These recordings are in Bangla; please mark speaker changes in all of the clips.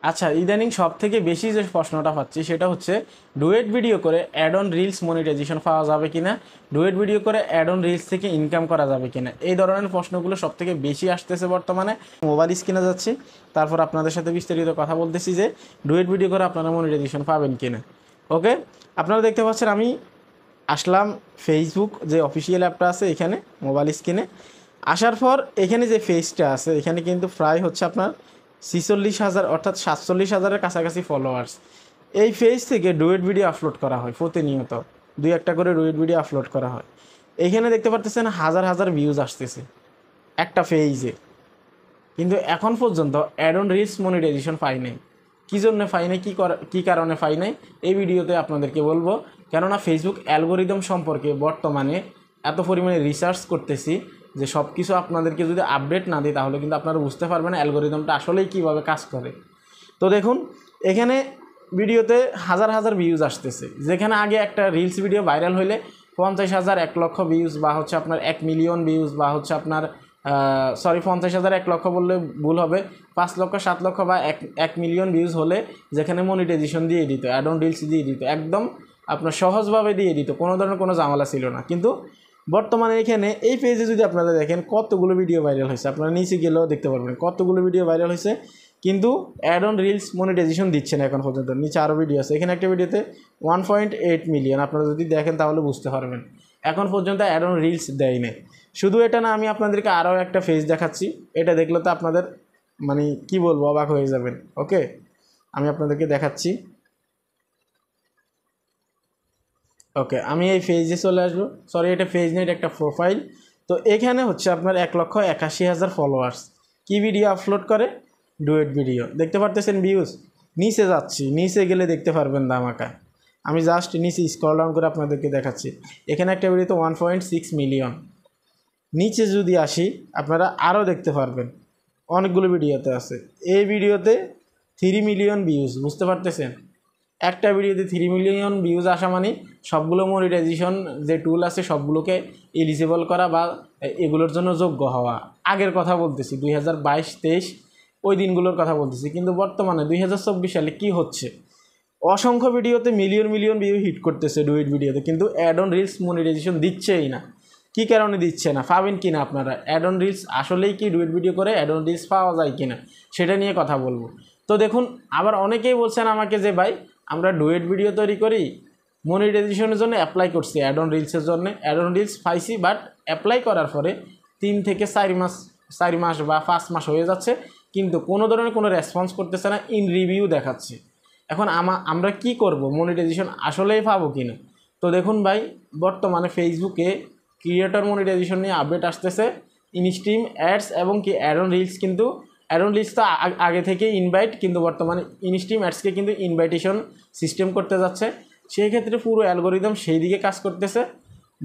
Speaker 1: আচ্ছা, ইদানিং সব থেকে বেশি যে প্রশ্নটা পাচ্ছি সেটা হচ্ছে ডুয়েট ভিডিও করে অ্যাড অন রিলস মনিটাইজেশন পাওয়া যাবে কিনা, ডুয়েট ভিডিও করে অ্যাড অন রিলস থেকে ইনকাম করা যাবে কিনা। এই ধরনের প্রশ্নগুলো সব থেকে বেশি আসতেছে বর্তমানে। মোবাইল স্ক্রিনে যাচ্ছি, তারপর আপনাদের সাথে বিস্তারিত কথা বলতেছি যে ডুয়েট ভিডিও করে আপনারা মনিটাইজেশন পাবেন কিনা। ওকে, আপনারা দেখতে পাচ্ছেন আমি আসলাম ফেসবুক যে অফিসিয়াল অ্যাপটা আছে এখানে মোবাইল স্ক্রিনে। আসার পর এখানে যে পেজটা আছে এখানে কিন্তু প্রায় হচ্ছে আপনার 46,000 অর্থাৎ 47,000-এর কাছাকাছি ফলোয়ার্স। এই পেজ থেকে ডুয়েট ভিডিও আপলোড করা হয় প্রতিনিয়ত, 2-1টা করে ডুয়েট ভিডিও আপলোড করা হয়। এইখানে দেখতে পারতেছেন হাজার হাজার ভিউজ আসতেছে একটা পেজে, কিন্তু এখন পর্যন্ত অ্যাড অন রিলস মনিটাইজেশন পাই নাই। কী জন্য পাই নাই, কী কারণে পাই নাই, এই ভিডিওতে আপনাদেরকে বলবো। কেননা ফেসবুক অ্যালগোরিদম সম্পর্কে বর্তমানে এত পরিমাণে রিসার্চ করতেছি যে সব কিছু আপনাদেরকে যদি আপডেট না দিই তাহলে কিন্তু আপনারা বুঝতে পারবেন না অ্যালগোরিদমটা আসলেই কীভাবে কাজ করে। তো দেখুন এখানে ভিডিওতে হাজার হাজার ভিউজ আসতেছে, যেখানে আগে একটা রিলস ভিডিও ভাইরাল হইলে 50,000, 1 লক্ষ ভিউজ বা হচ্ছে আপনার 1 মিলিয়ন ভিউজ বা হচ্ছে আপনার 50,000, 1 লক্ষ বললে ভুল হবে, 5 লক্ষ, 7 লক্ষ বা 1 মিলিয়ন ভিউজ হলে যেখানে মনিটাইজেশন দিয়ে দিত, অ্যাড অন রিলস দিয়ে দিত, একদম আপনার সহজভাবে দিয়ে দিত, কোনো ধরনের কোনো ঝামেলা ছিল না। কিন্তু বর্তমানে এখানে এই পেজে যদি আপনারা দেখেন কতগুলো ভিডিও ভাইরাল হয়েছে, আপনারা নিচে গেলেও দেখতে পারবেন কতগুলো ভিডিও ভাইরাল হয়েছে, কিন্তু অ্যাড অন রিলস মনিটাইজেশন দিচ্ছে না এখন পর্যন্ত। নিচে আরও ভিডিও আছে, এখানে একটা ভিডিওতে 1.8 মিলিয়ন, আপনারা যদি দেখেন তাহলে বুঝতে পারবেন এখন পর্যন্ত অ্যাড অন রিলস দেয় নাই। শুধু এটা না, আমি আপনাদেরকে আরও একটা পেজ দেখাচ্ছি, এটা দেখলে তো আপনাদের মানে কি বলবো, অবাক হয়ে যাবেন। ওকে, আমি আপনাদেরকে দেখাচ্ছি। ওকে, আমি এই পেজে চলে আসবো, সরি এটা পেজ নেই, এটা একটা প্রোফাইল। তো এখানে হচ্ছে আপনার 1,81,000 ফলোয়ার্স। কি ভিডিও আপলোড করে? Duet video. দেখতে পারতেছেন ভিউজ, নিচে যাচ্ছি, নিচে গেলে দেখতে পারবেন ধামাকা। আমি জাস্ট নিচে স্ক্রল ডাউন করে আপনাদেরকে দেখাচ্ছি। এখানে একটা ভিডিওতে 1.6 মিলিয়ন। নিচে যদি আসি আপনারা আরও দেখতে পারবেন অনেকগুলো ভিডিওতে আছে। এই ভিডিওতে 3 মিলিয়ন ভিউজ, বুঝতে পারতেছেন? একটা ভিডিওতে 3 মিলিয়ন ভিউজ আসা মানে সবগুলো মনিটাইজেশন যে টুল আছে সবগুলোকে এলিজিবল করা বা এগুলোর জন্য যোগ্য হওয়া। আগের কথা বলতেছি, 2022-23 ওই দিনগুলোর কথা বলতেছি। কিন্তু বর্তমানে 2024 সালে কি হচ্ছে, অসংখ্য ভিডিওতে মিলিয়ন মিলিয়ন ভিউ হিট করতেছে ডুয়েট ভিডিওতে, কিন্তু অ্যাড অন রিলস মনিটাইজেশন দিচ্ছেই না। কী কারণে দিচ্ছে না, পাবেন কি না আপনারা? অ্যাড অন রিলস আসলেই কি ডুয়েট ভিডিও করে অ্যাড অন রিলস পাওয়া যায় কি না সেটা নিয়ে কথা বলবো। তো দেখুন, আবার অনেকেই বলছেন আমাকে যে ভাই আমরা ডুয়েট ভিডিও তৈরি করি, মনিটাইজেশনের জন্য অ্যাপ্লাই করছি, অ্যাড অন রিলসের জন্য অ্যাড অন রিলস পাইছি, বাট অ্যাপ্লাই করার পরে 3 থেকে 4 মাস বা 5 মাস হয়ে যাচ্ছে, কিন্তু কোনো ধরনের কোনো রেসপন্স করতেছে না, ইন রিভিউ দেখাচ্ছে। এখন আমরা কি করব, মনিটাইজেশন আসলেই পাবো কি না? তো দেখুন ভাই, বর্তমানে ফেসবুকে ক্রিয়েটর মনিটাইজেশন নিয়ে আপডেট আসতেছে, ইনস্ট্রিম অ্যাডস এবং কি অ্যাড অন রিলস। কিন্তু অ্যাড অন রিলস তো আগে থেকে ইনভাইট, কিন্তু বর্তমানে ইনস্ট্রিম অ্যাডসকে কিন্তু ইনভাইটেশন সিস্টেম করতে যাচ্ছে। সেই ক্ষেত্রে পুরো অ্যালগোরিদম সেই দিকে কাজ করতেছে।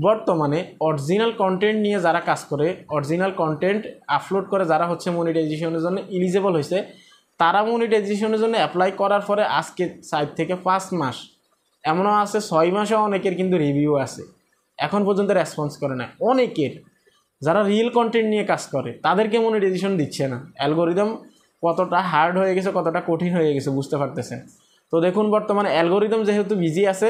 Speaker 1: বর্তমানে অরিজিনাল কন্টেন্ট নিয়ে যারা কাজ করে, অরিজিনাল কন্টেন্ট আপলোড করে যারা হচ্ছে মনিটাইজেশনের জন্য এলিজিবল হয়েছে, তারা মনিটাইজেশনের জন্য অ্যাপ্লাই করার পরে আজকে 4 থেকে 5 মাস, এমনও আছে 6 মাসেও অনেকের কিন্তু রিভিউ আছে, এখন পর্যন্ত রেসপন্স করে না। অনেকের যারা রিয়েল কন্টেন্ট নিয়ে কাজ করে তাদেরকে মনিটাইজেশন দিচ্ছে না। অ্যালগোরিদম কতটা হার্ড হয়ে গেছে, কতটা কঠিন হয়ে গেছে বুঝতে পারতেছেন। তো দেখুন, বর্তমানে অ্যালগোরিদম যেহেতু বিজি আছে,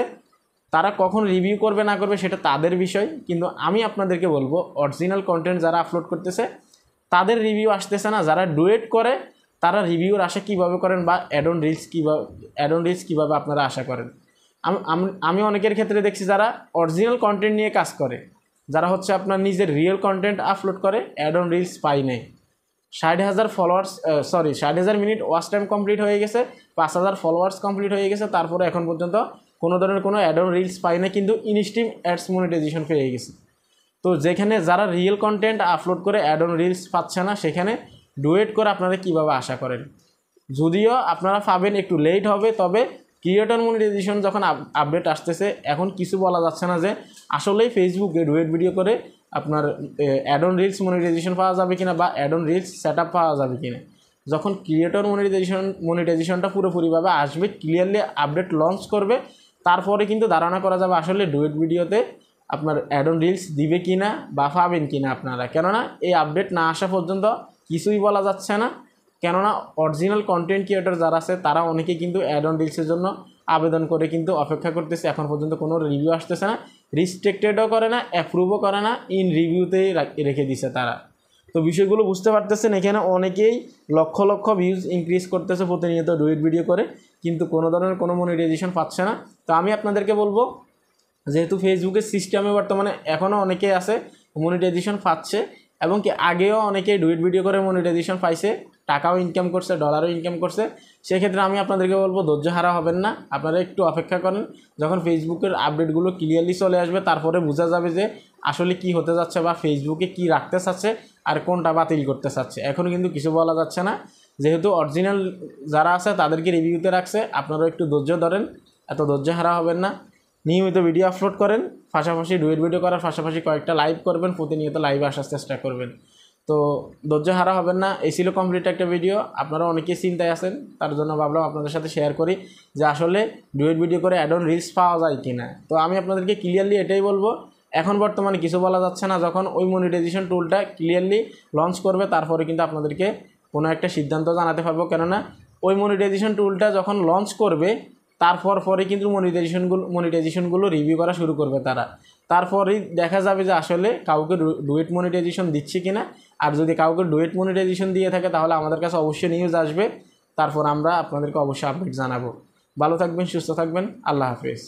Speaker 1: তারা কখন রিভিউ করবে না করবে সেটা তাদের বিষয়। কিন্তু আমি আপনাদেরকে বলবো, অরিজিনাল কন্টেন্ট যারা আপলোড করতেছে তাদের রিভিউ আসতেছে না। যারা ডুয়েট করে তারা রিভিউর আশা কীভাবে করেন, বা অ্যাড অন রিলস কীভাবে আপনারা আশা করেন? আমি অনেকের ক্ষেত্রে দেখছি যারা অরিজিনাল কন্টেন্ট নিয়ে কাজ করে, যারা হচ্ছে আপনার নিজের রিয়েল কন্টেন্ট আপলোড করে, অ্যাড অন রিলস পাই নাই। 60,000 followers, 60,000 minute watch time complete হয়ে গেছে, 5,000 ফলোয়ার্স কমপ্লিট হয়ে গেছে, তারপরে এখন পর্যন্ত কোনো ধরনের কোনো অ্যাড অন রিলস পাই না, কিন্তু ইনস্ট্রিম অ্যাডস মনিটাইজেশন পেয়ে গেছে। তো যেখানে যারা রিয়েল কন্টেন্ট আপলোড করে অ্যাড অন রিলস পাচ্ছে না, সেখানে ডুয়েট করে আপনারা কীভাবে আশা করেন? যদিও আপনারা পাবেন, একটু লেট হবে, তবে ক্রিয়েটর মনিটাইজেশন যখন আপডেট আসতেছে, এখন কিছু বলা যাচ্ছে না যে আসলেই ফেসবুকে ডুয়েট ভিডিও করে আপনার অ্যাড অন রিলস মনিটাইজেশন পাওয়া যাবে কিনা বা add on reels set up পাওয়া যাবে কিনা। যখন ক্রিয়েটর মনিটাইজেশনটা পুরোপুরিভাবে আসবে, ক্লিয়ারলি আপডেট লঞ্চ করবে, তারপরে কিন্তু ধারণা করা যাবে আসলে ডুয়েট ভিডিওতে আপনার অ্যাড অন রিলস দিবে কিনা বা পাবেন কিনা আপনারা। কেননা এই আপডেট না আসা পর্যন্ত কিছুই বলা যাচ্ছে না। কেননা অরিজিনাল কন্টেন্ট ক্রিয়েটর যারা আছে তারা অনেকেই কিন্তু অ্যাড অন রিলসের জন্য আবেদন করে কিন্তু অপেক্ষা করতেছে, এখন পর্যন্ত কোনো রিভিউ আসতেছে না, রিস্ট্রিক্টেডও করে না, অ্যাপ্রুভও করে না, ইন রিভিউতেই রেখে দিছে তারা। তো বিষয়গুলো বুঝতে পারতেছেন, এখানে অনেকেই লক্ষ লক্ষ ভিউজ ইনক্রিজ করতেছে প্রতিনিয়ত ডুয়েট ভিডিও করে, কিন্তু কোনো ধরনের কোনো মনিটাইজেশন পাচ্ছে না। তো আমি আপনাদেরকে বলবো, যেহেতু ফেসবুকের সিস্টেমে বর্তমানে এখনও অনেকেই আছে মনিটাইজেশন পাচ্ছে, এবং কি আগেও অনেকেই ডুয়েট ভিডিও করে মনিটাইজেশন পাইছে, টাকাও ইনকাম করছে, ডলারও ইনকাম করছে। সেক্ষেত্রে আমি আপনাদেরকে বলবো ধৈর্য হারা হবেন না, আপনারা একটু অপেক্ষা করেন। যখন ফেসবুকের আপডেটগুলো ক্লিয়ারলি চলে আসবে তারপরে বোঝা যাবে যে আসলে কি হতে যাচ্ছে, বা ফেসবুকে কি রাখতে চাচ্ছে আর কোনটা বাতিল করতে চাচ্ছে। এখনও কিন্তু কিছু বলা যাচ্ছে না, যেহেতু অরিজিনাল যারা আছে তাদেরকে রিভিউতে রাখছে। আপনারাও একটু ধৈর্য ধরেন, এত ধৈর্য হারা হবেন না। নিয়মিত ভিডিও আপলোড করেন, পাশাপাশি ডুয়েট ভিডিও করার পাশাপাশি কয়েকটা লাইভ করবেন, প্রতিনিয়ত লাইভে আসার চেষ্টা করবেন। তো ধৈর্য হারা হবেন না। এই ছিল কমপ্লিট একটা ভিডিও। আপনারা অনেকেই চিন্তায় আছেন, তার জন্য ভাবলাম আপনাদের সাথে শেয়ার করি যে আসলে ডুয়েট ভিডিও করে অ্যাড অন রিলস পাওয়া যায় কি না। তো আমি আপনাদেরকে ক্লিয়ারলি এটাই বলবো, এখন বর্তমানে কিছু বলা যাচ্ছে না, যখন ওই মনিটাইজেশন টুলটা ক্লিয়ারলি লঞ্চ করবে তারপরে কিন্তু আপনাদেরকে কোনো একটা সিদ্ধান্ত জানাতে পারবো। কেননা ওই মনিটাইজেশন টুলটা যখন লঞ্চ করবে পরে কিন্তু মনিটাইজেশনগুলো রিভিউ করা শুরু করবে তারা। তারপরেই দেখা যাবে যে আসলে কাউকে ডুয়েট মনিটাইজেশন দিচ্ছে কিনা। আর যদি কাউকে ডুয়েট মনিটাইজেশন দিয়ে থাকে তাহলে আমাদের কাছে অবশ্যই নিউজ আসবে, তারপর আমরা আপনাদেরকে অবশ্যই আপডেট জানাবো। ভালো থাকবেন, সুস্থ থাকবেন, আল্লাহ হাফেজ।